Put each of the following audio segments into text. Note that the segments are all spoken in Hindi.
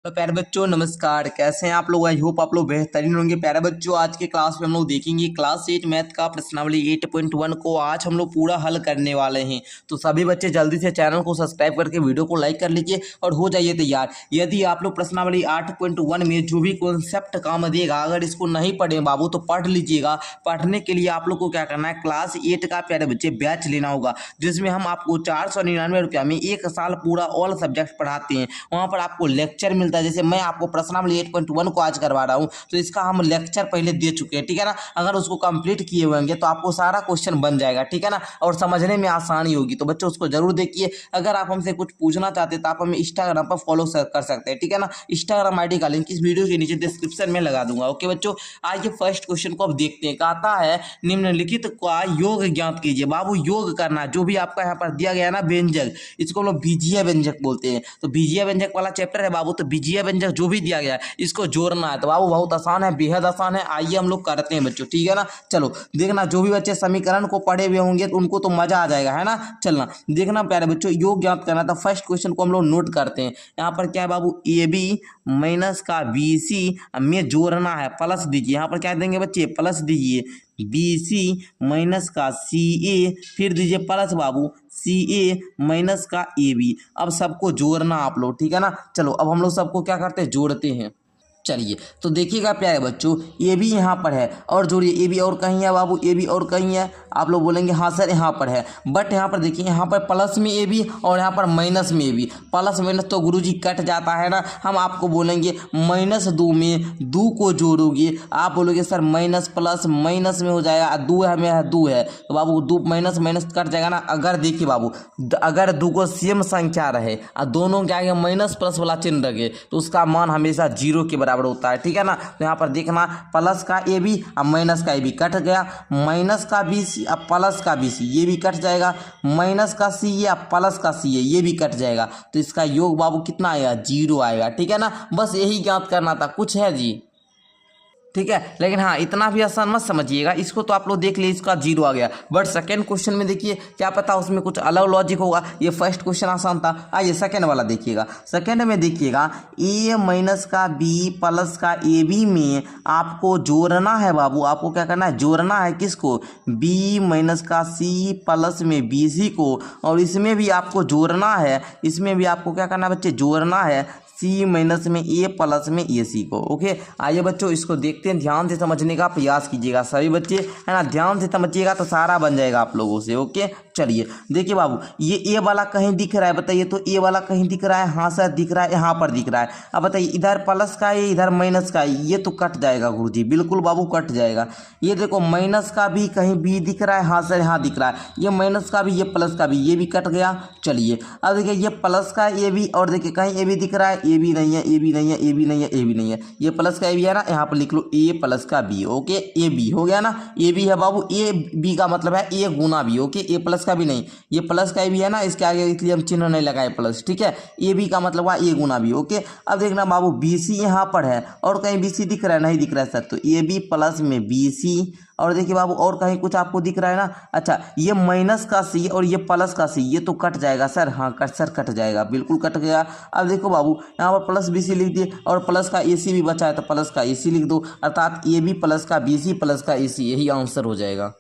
तो प्यारे बच्चों नमस्कार, कैसे हैं आप लोग। आई होप आप लोग बेहतरीन होंगे। प्यारे बच्चों आज के क्लास में हम लोग देखेंगे क्लास 8 मैथ का प्रश्नावली 8.1 को आज हम लोग पूरा हल करने वाले हैं। तो सभी बच्चे जल्दी से चैनल को सब्सक्राइब करके वीडियो को लाइक कर लीजिए और हो जाइए तैयार। यदि आप लोग प्रश्नावली 8.1 में जो भी कॉन्सेप्ट काम देगा अगर इसको नहीं पढ़े बाबू तो पढ़ लीजिएगा। पढ़ने के लिए आप लोग को क्या करना है, क्लास 8 का प्यारे बच्चे बैच लेना होगा, जिसमें हम आपको 499 रुपया में एक साल पूरा ऑल सब्जेक्ट पढ़ाते हैं। वहाँ पर आपको लेक्चर मिलता है। जैसे मैं आपको प्रश्नावली 8.1 को आज करवा रहा हूँ तो इसका हम लेक्चर पहले दे चुके हैं, ठीक है ना। अगर उसको कंप्लीट किए होंगे तो आपको सारा क्वेश्चन बन जाएगा, ठीक है ना, और समझने में आसानी होगी। तो बच्चों उसको जरूर देखिए। अगर आप हमसे कुछ पूछना चाहते हैं तो आप हमें इंस्टाग्राम पर फॉलो कर सकते हैं, ठीक है ना। इंस्टाग्राम आईडी का लिंक इस वीडियो के नीचे डिस्क्रिप्शन में लगा दूंगा। ओके बच्चों, आइए फर्स्ट क्वेश्चन को अब देखते हैं। कहता है निम्नलिखित का योग ज्ञात कीजिए। बाबू योग करना, जो भी आपका यहाँ पर दिया गया ना व्यंजक, इसको हम लोग बीजीय व्यंजक बोलते हैं। तो बीजीय व्यंजक वाला चैप्टर है बाबू। तो बीजीय व्यंजक जो भी दिया गया है इसको जोड़ना है। तो बाबू बहुत आसान है, बेहद आसान है। आइए हम लोग करते हैं बच्चों, ठीक है ना। चलो देखना, जो भी बच्चे समीकरण को पढ़े हुए होंगे तो उनको तो मजा आ जाएगा, है ना। चलना देखना प्यारे बच्चों, योग ज्ञात करना था। फर्स्ट क्वेश्चन को हम लोग नोट करते हैं। यहाँ पर क्या है बाबू, ए बी माइनस का बी सी में जोड़ना है, प्लस दीजिए। यहाँ पर क्या देंगे बच्चे, प्लस दीजिए। बी सी माइनस का सी ए, फिर दीजिए प्लस बाबू सी ए माइनस का ए बी। अब सबको जोड़ना आप लोग, ठीक है ना। चलो अब हम लोग सबको क्या करते हैं, जोड़ते हैं। चलिए तो देखिएगा प्यारे बच्चों, ए बी यहाँ पर है और जोड़िए। ए बी और कहीं है बाबू, ए बी और कहीं है। आप लोग बोलेंगे हाँ सर यहाँ पर है, बट यहाँ पर देखिए, यहाँ पर प्लस में ए बी और यहाँ पर माइनस में ए बी। प्लस माइनस तो गुरुजी कट जाता है ना। हम आपको बोलेंगे -2 में 2 को जोड़ोगे। आप बोलोगे सर माइनस प्लस माइनस में हो जाएगा, 2 है में है 2 है तो बाबू 2 माइनस माइनस कट जाएगा ना। अगर देखिए बाबू, अगर 2 को सेम संख्या रहे और दोनों के आगे माइनस प्लस वाला चिन्ह रखे तो उसका मान हमेशा 0 के बराबर होता है, ठीक है ना। तो यहाँ पर देखना, प्लस का ए बी और माइनस का ए बी कट गया, माइनस का बी सी अब प्लस का बी सी ये भी कट जाएगा, माइनस का सी या प्लस का सी ये भी कट जाएगा। तो इसका योग बाबू कितना आएगा, 0 आएगा, ठीक है ना। बस यही ज्ञात करना था, कुछ है जी, ठीक है। लेकिन हाँ इतना भी आसान मत समझिएगा इसको। तो आप लोग देख लीजिए, इसका 0 आ गया। बट सेकंड क्वेश्चन में देखिए, क्या पता उसमें कुछ अलग लॉजिक होगा। ये फर्स्ट क्वेश्चन आसान था। आइए सेकंड वाला देखिएगा। सेकंड में देखिएगा, ए माइनस का बी प्लस का ए बी में आपको जोड़ना है बाबू। आपको क्या करना है, जोड़ना है किसको, बी माइनस का सी प्लस में बी सी को। और इसमें भी आपको जोड़ना है, इसमें भी आपको क्या करना है बच्चे, जोड़ना है सी माइनस में ए प्लस में ए सी को। ओके आइए बच्चों इसको देखते हैं, ध्यान से समझने का प्रयास कीजिएगा सभी बच्चे, है ना। ध्यान से समझिएगा तो सारा बन जाएगा आप लोगों से। ओके चलिए देखिए बाबू, ये ए वाला कहीं दिख रहा है, बताइए तो ए वाला कहीं दिख रहा है, हाँ सर दिख रहा है, यहाँ पर दिख रहा है। अब बताइए इधर प्लस का है इधर माइनस का है, ये तो कट जाएगा गुरुजी, बिल्कुल बाबू कट जाएगा। ये देखो माइनस का भी कहीं बी दिख रहा है, हाँ सर यहाँ दिख रहा है, ये माइनस का भी ये प्लस का भी ये भी कट गया। चलिए अब देखिए, ये प्लस का ए बी और देखिए कहीं ए बी दिख रहा है, ए बी नहीं है, ए बी नहीं है, ए बी नहीं है, ए बी नहीं है। ये प्लस का ए बी है ना, यहाँ पर लिख लो ए प्लस का बी। ओके ए बी हो गया ना, ए बी है बाबू, ए बी का मतलब है ए गुना बी। ओके ए प्लस का भी नहीं, ये प्लस का ए बी है ना, इसके आगे इसलिए हम चिन्ह नहीं लगाए प्लस, ठीक है। ए बी का मतलब है ए गुना बी। ओके अब देखना बाबू, बी सी यहाँ पर है और कहीं बी सी दिख रहा है, नहीं दिख रहा है सर, तो ए बी प्लस में बी सी। और देखिए बाबू और कहीं कुछ आपको दिख रहा है ना, अच्छा ये माइनस का सी और ये प्लस का सी ये तो कट जाएगा सर, हाँ कट जाएगा, बिल्कुल कट गया। अब देखो बाबू यहाँ पर प्लस बी सी लिख दिए और प्लस का ए सी भी बचा है तो प्लस का ए सी लिख दो, अर्थात ए बी प्लस का बी सी प्लस का ए सी, यही आंसर हो जाएगा,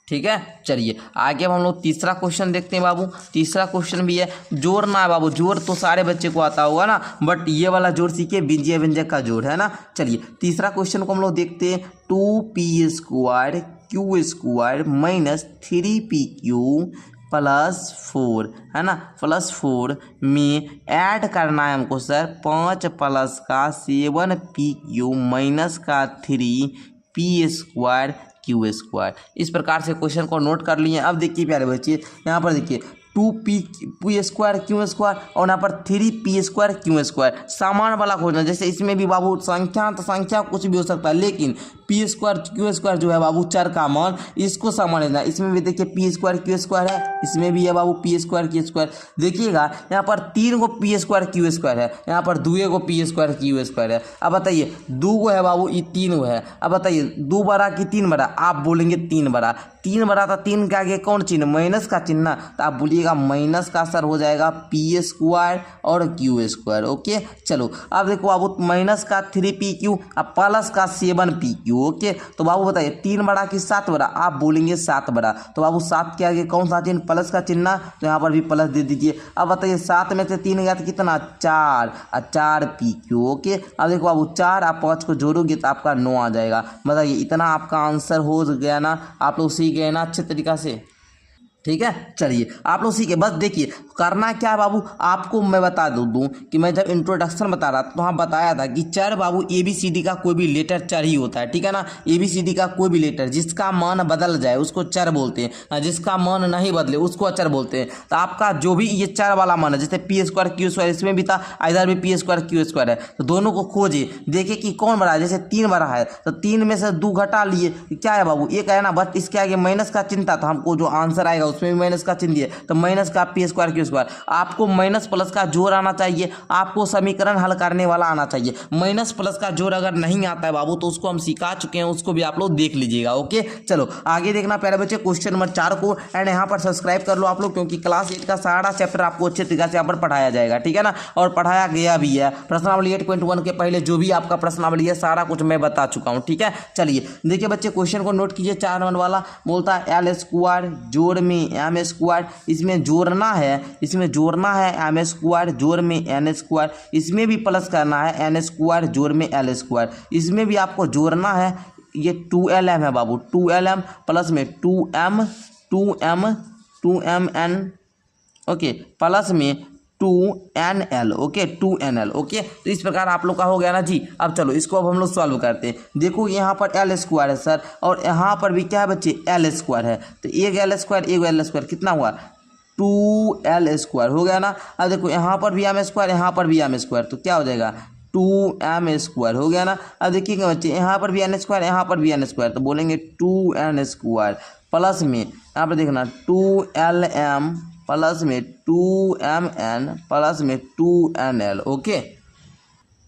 ठीक है। चलिए आगे अब हम लोग तीसरा क्वेश्चन देखते हैं बाबू। तीसरा क्वेश्चन भी है, जोड़ना है बाबू। जोड़ तो सारे बच्चे को आता होगा ना, बट ये वाला जोड़ सीखिए, बीजीय व्यंजक का जोड़ है ना। चलिए तीसरा क्वेश्चन को हम लोग देखते हैं। 2p² Q square minus 3pq plus 4 है ना, प्लस 4 में ऐड करना है हमको सर 5 प्लस का 7pq माइनस का 3p² क्यू स्क्वायर। इस प्रकार से क्वेश्चन को नोट कर लिए। अब देखिए प्यारे बच्चे, यहाँ पर देखिए 2p² क्यू स्क्वायर और यहाँ पर 3p² क्यू स्क्वायर, सामान वाला खोजना। जैसे इसमें भी बाबू संख्या तो संख्या कुछ भी हो सकता है, लेकिन p² क्यू स्क्वायर जो है बाबू चर का मान, इसको सामान लेना। इसमें भी देखिए p² क्यू स्क्वायर है, इसमें भी है बाबू p² क्यू स्क्वायर। देखिएगा यहाँ पर 3 को p² क्यू स्क्वायर है, यहाँ पर 2 को p² क्यू स्क्वायर है। अब बताइए 2 को है बाबू, ये 3 को है। अब बताइए 2 बड़ा कि 3 बड़ा, आप बोलेंगे 3 बड़ा। 3 बड़ा था, 3 के आगे कौन चिन्ह, माइनस का चिन्ह ना, तो आप बोलिएगा माइनस का सर हो जाएगा पी स्क्वायर और क्यू स्क्वायर। ओके चलो अब देखो बाबू माइनस का 3pq अब प्लस का 7pq। ओके तो बाबू बताइए 3 बड़ा कि 7 बड़ा, आप बोलेंगे 7 बड़ा, तो बाबू 7 के आगे कौन सा चिन्ह, प्लस का चिन्ह ना, तो यहाँ पर भी प्लस दे दीजिए। अब बताइए 7 में से 3 गया तो कितना 4 और 4pq। ओके अब देखो बाबू 4 आप 5 को जोड़ोगे तो आपका 9 आ जाएगा। बताइए इतना आपका आंसर हो गया ना, आप लोग सीख गए ना अच्छे तरीका से। ठीक है चलिए आप लोग सीखे, बस देखिए करना क्या है बाबू, आपको मैं बता दूं कि मैं जब इंट्रोडक्शन बता रहा था तो वहाँ बताया था कि चर बाबू ABCD का कोई भी लेटर चर ही होता है। ठीक है ना, ABCD का कोई भी लेटर जिसका मान बदल जाए उसको चर बोलते हैं, जिसका मान नहीं बदले उसको अचर बोलते हैं। तो आपका जो भी ये चर वाला मान है, जैसे पी स्क्वायर क्यू स्क्वायर, इसमें भी था, इधर भी पी स्क्वायर क्यू स्क्वायर है, तो दोनों को खोजे देखे कि कौन बड़ा है। जैसे 3 बड़ा है तो 3 में से 2 घटा लिए, क्या है बाबू एक है ना, बट इसके आगे माइनस का चिन्ह था, तो हमको जो आंसर आएगा उसमें भी माइनस का चिन्ह दिए, तो माइनस का पी स्क्वायर क्यू स्क्वायर। आपको माइनस प्लस का जोड़ आना चाहिए, आपको समीकरण हल करने वाला आना चाहिए। माइनस प्लस का जोड़ अगर नहीं आता है बाबू तो उसको हम सिखा चुके हैं, उसको भी आप लोग देख लीजिएगा। ओके चलो आगे देखना प्यारे बच्चे क्वेश्चन नंबर 4 को, एंड यहाँ पर सब्सक्राइब कर लो आप लोग, क्योंकि क्लास 8 का सारा चैप्टर आपको अच्छे तरीके से यहाँ पर पढ़ाया जाएगा। ठीक है ना, और पढ़ाया गया भी है। प्रश्नावली 8.1 के पहले जो भी आपका प्रश्नावली है सारा कुछ मैं बता चुका हूँ। ठीक है चलिए देखिए बच्चे क्वेश्चन को नोट कीजिए। 4 नंबर वाला बोलता है एल स्क्वायर जोड़ में एम स्क्वायर, इसमें जोड़ना है, इसमें जोड़ना है एम स्क्वायर जोड़ में एन स्क्वायर, इसमें भी प्लस करना है एन स्क्वायर जोड़ में एल स्क्वायर, इसमें भी आपको जोड़ना है, ये 2lm है बाबू, 2lm प्लस में 2m ओके प्लस में 2nl। Okay 2nl। ओके तो इस प्रकार आप लोग का हो गया ना जी। अब चलो इसको अब हम लोग सॉल्व करते हैं। देखो यहाँ पर एल स्क्वायर है सर, और यहाँ पर भी क्या है बच्चे एल स्क्वायर है, तो एक एल स्क्वायर कितना हुआ 2l स्क्वायर हो गया ना। अब देखो यहाँ पर भी एम स्क्वायर, यहाँ पर भी एम स्क्वायर, तो क्या हो जाएगा 2m स्क्वायर हो गया ना। अब देखिएगा बच्चे यहाँ पर भी एन स्क्वायर, यहाँ पर भी एन स्क्वायर, तो बोलेंगे 2n स्क्वायर प्लस में यहाँ पर देखना 2lm प्लस में 2mn प्लस में 2nl। ओके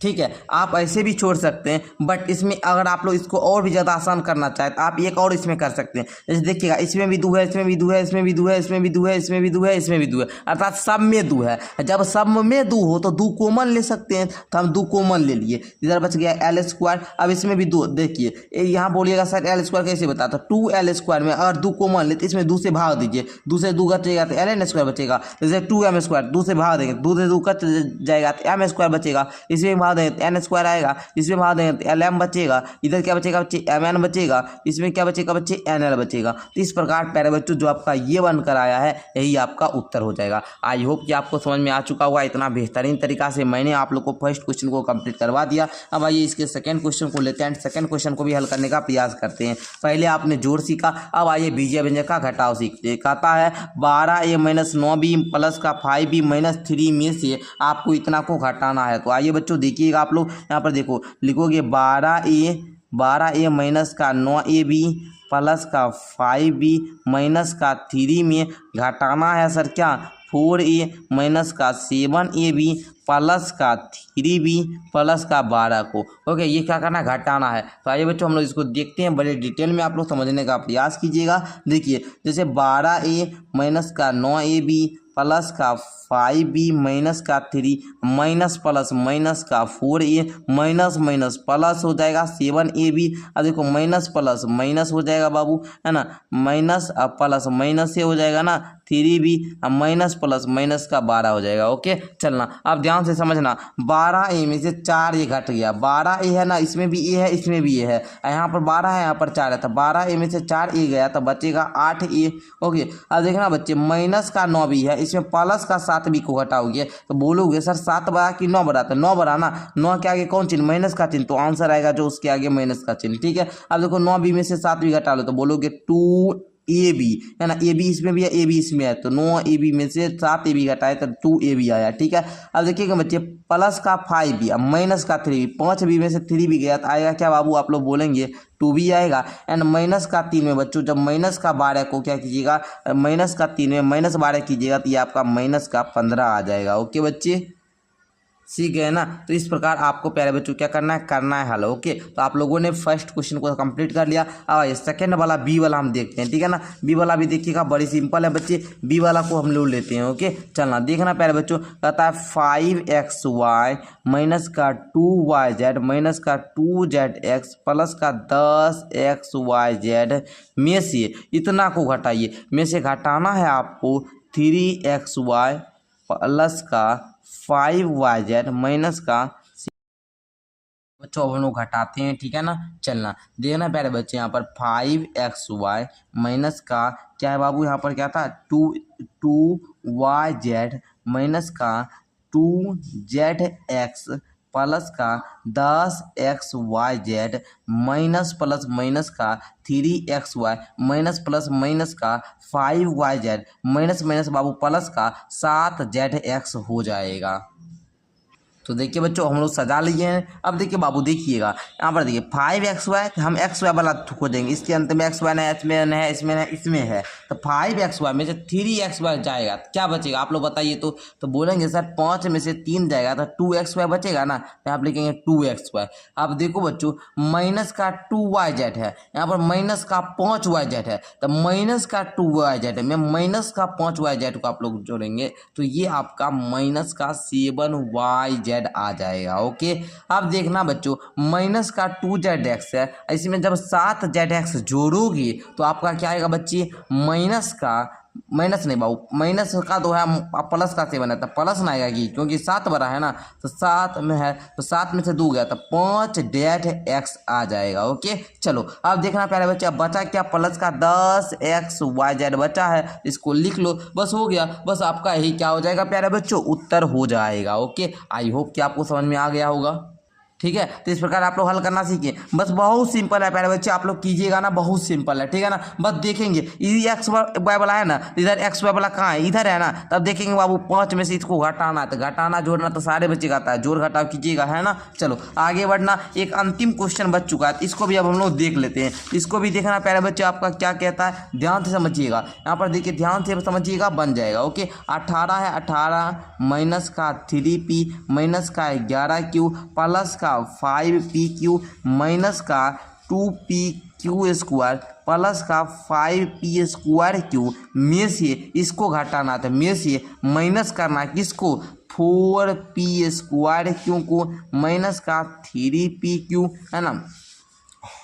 ठीक है, आप ऐसे भी छोड़ सकते हैं, बट इसमें अगर आप लोग इसको और भी ज़्यादा आसान करना चाहें तो आप एक और इसमें कर सकते हैं। जैसे देखिएगा इसमें भी 2 है, इसमें भी 2 है, इसमें भी 2 है, इसमें भी 2 है, इसमें भी 2 है, इसमें भी 2 है, अर्थात सब में 2 है। जब सब में 2 हो तो 2 कॉमन ले सकते हैं, तो हम 2 कॉमन ले लिए, इधर बच गया एल स्क्वायर। अब इसमें भी 2, देखिए यहाँ बोलिएगा सर एल स्क्वायर कैसे बताता, 2l स्क्वायर में अगर 2 कॉमन लेते इसमें 2 से भाग दीजिए, 2 से 2 बचेगा तो ln स्क्वायर बचेगा। जैसे 2m स्क्वायर 2 से भाग देंगे, 2 से 2 कट जाएगा तो m स्क्वायर बचेगा, इसमें भाग देंगे तो n स्क्वायर आएगा, इसमें भाग देंगे तो lm बचेगा, इधर क्या बचेगा बच्चे mn बचेगा, इसमें क्या बचेगा बच्चे nl बचेगा। तो इस प्रकार प्यारे बच्चों जो आपका ये बनकर आया है यही आपका उत्तर हो जाएगा। आई होप कि आपको समझ में आ चुका होगा। इतना बेहतरीन तरीका से मैंने आप लोग को फर्स्ट क्वेश्चन को कंप्लीट करवा दिया। अब आइए इसके सेकंड क्वेश्चन को लेते हैं, सेकंड क्वेश्चन को भी हल करने का प्रयास करते हैं। पहले आपने जोड़ सीखा, अब आइए बीजीय व्यंजक का घटाव सीखते हैं। कहता है 12a माइनस 9b प्लस का 5b माइनस 3 में से आपको इतना को घटाना है। तो आइए बच्चों देखिएगा, आप लोग यहाँ पर देखो लिखोगे 12a माइनस का 9ab प्लस का 5b माइनस का 3 में घटाना है सर क्या 4a माइनस का 7ab प्लस का 3b प्लस का 12 को। ओके ये क्या करना घटाना है। तो आइए बच्चों हम लोग इसको देखते हैं, बड़े डिटेल में आप लोग समझने का प्रयास कीजिएगा। देखिए जैसे 12a माइनस का 9ab प्लस का 5b माइनस का 3 माइनस प्लस माइनस का 4a माइनस माइनस प्लस हो जाएगा 7ab। अब देखो माइनस प्लस माइनस हो जाएगा बाबू, है ना, माइनस अब प्लस माइनस से हो जाएगा ना 3b, अब माइनस प्लस माइनस का 12 हो जाएगा। ओके चलना अब ध्यान से समझना, 12a में से 4 ये घट गया, 12a है ना, इसमें भी a है, इसमें भी a है, यहाँ पर 12 है, यहाँ पर 4 है, तो 12a में से 4a गया तो बचेगा 8a। ओके अब देखना बच्चे माइनस का 9b है, इसमें प्लस का 7b को घटाओगे तो बोलोगे सर 7 बड़ा कि 9 बड़ा, तो 9 बड़ा ना, 9 के आगे कौन चिन्ह माइनस का चिन्ह, तो आंसर आएगा जो उसके आगे माइनस का चिन्ह। ठीक है अब देखो 9b में से 7b घटा लो तो बोलोगे 2ab, है ना, ab इसमें भी है, ab इसमें है, तो 9ab में से 7ab घटाए तो 2ab आया। ठीक है अब देखिएगा बच्चे प्लस का 5b अब माइनस का 3b, 5b में से 3b गया तो आएगा क्या बाबू, आप लोग बोलेंगे 2b आएगा। एंड माइनस का 3 में बच्चों जब माइनस का 12 को क्या कीजिएगा, माइनस का 3 में माइनस 12 कीजिएगा तो ये आपका माइनस का 15 आ जाएगा। ओके बच्चे सीख गए ना। तो इस प्रकार आपको प्यारे बच्चों क्या करना है हल। ओके, तो आप लोगों ने फर्स्ट क्वेश्चन को कंप्लीट कर लिया। अब सेकंड वाला बी वाला हम देखते हैं, ठीक है ना। बी वाला भी देखिएगा, बड़ी सिंपल है बच्चे, बी वाला को हम लोग लेते हैं। ओके, चलना देखना प्यारे बच्चों, कहता है 5xy माइनस का 2yz माइनस का 2zx प्लस का 10xyz में से इतना को घटाइए। में से घटाना है आपको 3xy प्लस का 5yz माइनस का, बच्चों अब हम लोग घटाते हैं, ठीक है ना। चलना देखना प्यारे बच्चे, यहाँ पर 5xy माइनस का क्या है बाबू, यहाँ पर क्या था 2yz माइनस का 2zx प्लस का 10xyz माइनस प्लस माइनस का 3xy माइनस प्लस माइनस का 5yz माइनस माइनस बाबू प्लस का 7zx हो जाएगा। तो देखिए बच्चों हम लोग सजा लिए हैं। अब देखिए बाबू देखिएगा, यहाँ पर देखिए 5xy, हम xy वाला खोजेंगे, इसके अंत में xy नहीं है, इसमें नहीं है, इसमें नहीं, इसमें है। तो 5xy में से 3xy जाएगा, क्या बचेगा आप लोग बताइए। तो बोलेंगे सर 5 में से 3 जाएगा तो 2xy बचेगा ना, तो आप लिखेंगे 2xy। अब देखो बच्चों माइनस का 2yz है, यहाँ पर माइनस का 5yz है, तो माइनस का 2yz में माइनस का 5yz को आप लोग जोड़ेंगे तो ये आपका माइनस का 7yz आ जाएगा। ओके, अब देखना बच्चों माइनस का 2zx है, इसमें जब 7zx जोड़ोगे तो आपका क्या आएगा बच्चे, माइनस का, माइनस नहीं बाबू, माइनस का तो है प्लस का 7 है, तो प्लस ना आएगा कि क्योंकि 7 बड़ा है ना, तो 7 में है, तो 7 में से 2 गया तो 5x आ जाएगा। ओके, चलो अब देखना प्यारे बच्चे, अब बचा क्या, प्लस का 10xyz बचा है, इसको लिख लो, बस हो गया, बस आपका यही क्या हो जाएगा प्यारे बच्चों, उत्तर हो जाएगा। ओके, आई होप कि आपको समझ में आ गया होगा। ठीक है, तो इस प्रकार आप लोग हल करना सीखिए, बस बहुत सिंपल है प्यारे बच्चे, आप लोग कीजिएगा ना, बहुत सिंपल है, ठीक है ना। बस देखेंगे ये एक्स वाई वाला है ना, इधर एक्स वाई वाला कहाँ है, इधर है ना, तब देखेंगे बाबू 5 में से इसको घटाना है, तो घटाना जोड़ना तो सारे बच्चे का आता है, जोड़ घटाव कीजिएगा, है ना। चलो आगे बढ़ना, एक अंतिम क्वेश्चन बच चुका है, इसको भी अब हम लोग देख लेते हैं। इसको भी देखना प्यारे बच्चे, आपका क्या कहता है, ध्यान से समझिएगा, यहाँ पर देखिए ध्यान से समझिएगा, बन जाएगा। ओके, 18 है, 18 माइनस का 3p माइनस का 11q प्लस का 5pq माइनस का 2pq स्क्वायर प्लस का 5p स्क्वायर क्यू में से इसको घटाना था, में से माइनस करना किसको, 4p स्क्वायर क्यू को माइनस का 3pq है ना,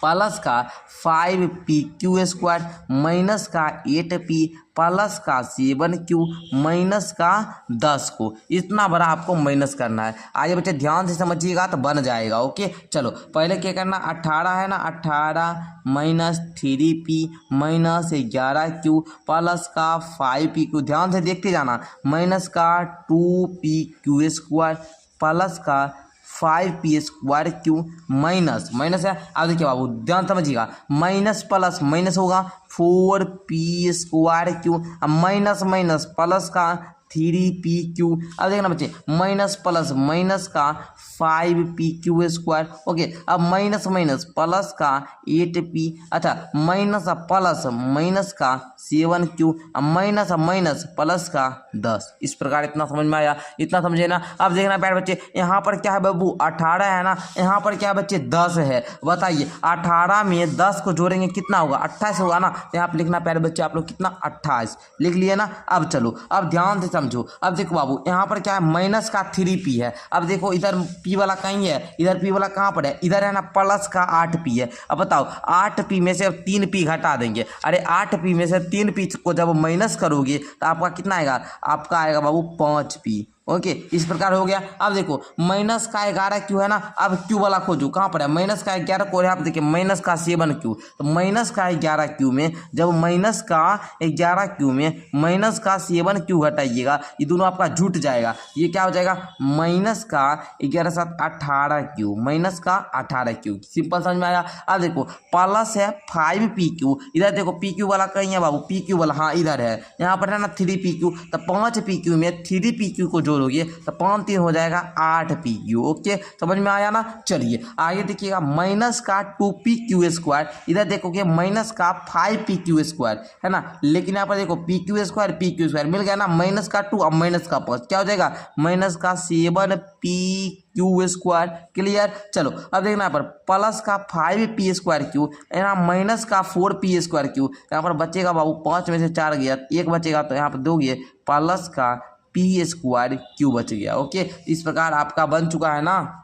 प्लस का 5pq स्क्वायर माइनस का 8p प्लस का 7q माइनस का 10 को, इतना बड़ा आपको माइनस करना है। आइए बच्चे ध्यान से समझिएगा तो बन जाएगा। ओके, चलो पहले क्या करना, 18 है ना, 18 minus 3p minus 11q plus का 5pq, ध्यान से देखते जाना, माइनस का 2pq स्क्वायर प्लस का 5p square Q minus minus है। अब देखिए बाबू ध्यान समझिएगा, माइनस प्लस माइनस होगा 4p square Q, minus minus plus का 3pq। अब देखना बच्चे माइनस प्लस माइनस का 5pq स्क्वायर। ओके, अब माइनस माइनस प्लस का 8p, अच्छा माइनस प्लस माइनस का 7q, माइनस माइनस प्लस का 10। इस प्रकार इतना समझ में आया, इतना समझे ना। अब देखना प्यारे बच्चे, यहाँ पर क्या है बाबू 18 है ना, यहाँ पर क्या है बच्चे 10 है। बताइए 18 में 10 को जोड़ेंगे कितना होगा, 28 होगा ना। तो यहाँ पर लिखना प्यारे बच्चे आप लोग कितना, 28 लिख लिए ना। अब चलो अब ध्यान से समझो, अब देखो बाबू यहाँ पर क्या है, माइनस का 3p है। अब देखो इधर p वाला कहीं है, इधर p वाला कहाँ पर है, इधर है ना, प्लस का 8p है। अब बताओ 8p में से 3p घटा देंगे, अरे 8p में से 3p को जब माइनस करोगे तो आपका कितना आएगा, आपका आएगा बाबू 5p। ओके, इस प्रकार हो गया। अब देखो माइनस का 11 क्यू है ना, अब क्यू वाला खोजो कहाँ पर है, माइनस का 11 को आप देखिए माइनस का 7q, तो माइनस का 11 क्यू में जब माइनस का 11 क्यू में माइनस का 7q घटाइएगा, ये दोनों आपका जुट जाएगा, ये क्या हो जाएगा, माइनस का 11 7 18q माइनस का 18q। सिंपल समझ में आया। अब देखो प्लस है 5pq, इधर देखो pq वाला कहीं है बाबू, pq वाला हाँ इधर है, यहाँ पर है ना 3pq, तो 5pq में 3pq को जोड़ोगे तो 5 3 हो जाएगा 8 पी क्यू। ओके, समझ में आया ना। चलिए आगे देखिएगा, माइनस का 2 पी क्यू स्क्वायर, इधर देखोगे माइनस का 5 पी क्यू स्क्वायर है ना, लेकिन यहाँ पर देखो पी क्यू स्क्वायर मिल गया ना, माइनस का 2 अब माइनस का 5 क्या हो जाएगा, माइनस का 7 पी क्यू स्क्वायर। क्लियर। चलो अब देखना यहाँ पर प्लस का 5 पी स्क्वायर क्यू, यहाँ माइनस का 4 पी स्क्वायर क्यू, यहाँ पर बचेगा बाबू 5 में से 4 गया, एक बचेगा तो यहाँ पर दोगे प्लस का पी स्क्वायर क्यू बच गया। ओके, इस प्रकार आपका बन चुका है ना।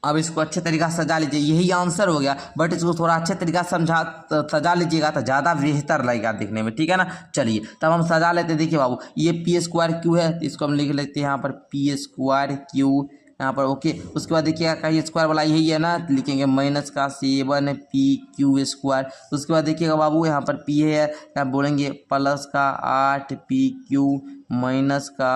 अब इसको अच्छे तरीका से सजा लीजिए, यही आंसर हो गया, बट इसको थोड़ा अच्छे तरीका से सजा लीजिएगा तो ज़्यादा बेहतर लगेगा देखने में, ठीक है ना। चलिए तब हम सजा लेते हैं। देखिए बाबू, ये पी स्क्वायर क्यू है, इसको हम लिख लेते हैं यहाँ पर पी स्क्वायर क्यू यहाँ पर। ओके, उसके बाद देखिएगा कहीं स्क्वायर वाला यही है ना, लिखेंगे माइनस का 7 पी क्यू स्क्वायर। उसके बाद देखिएगा बाबू यहाँ पर पी है, यहाँ बोलेंगे प्लस का 8 पी क्यू माइनस का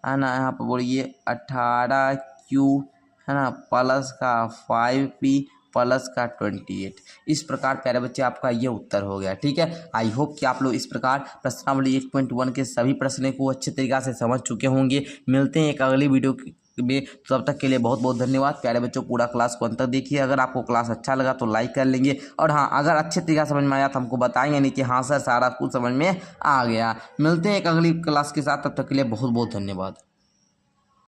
है ना, यहाँ पर बोलिए 18 क्यू है ना, प्लस का 5 पी प्लस का 28। इस प्रकार प्यारे बच्चे आपका ये उत्तर हो गया। ठीक है, आई होप कि आप लोग इस प्रकार प्रश्नावली 8.1 के सभी प्रश्नों को अच्छे तरीक़ा से समझ चुके होंगे। मिलते हैं एक अगली वीडियो में, तब तक के लिए बहुत बहुत धन्यवाद। प्यारे बच्चों पूरा क्लास को अंत तक देखिए, अगर आपको क्लास अच्छा लगा तो लाइक कर लेंगे, और हाँ अगर अच्छे तरीक़ा समझ में आया तो हमको बताएंगे नीचे हाँ सर सारा कुछ समझ में आ गया। मिलते हैं एक अगली क्लास के साथ, तब तक के लिए बहुत बहुत धन्यवाद।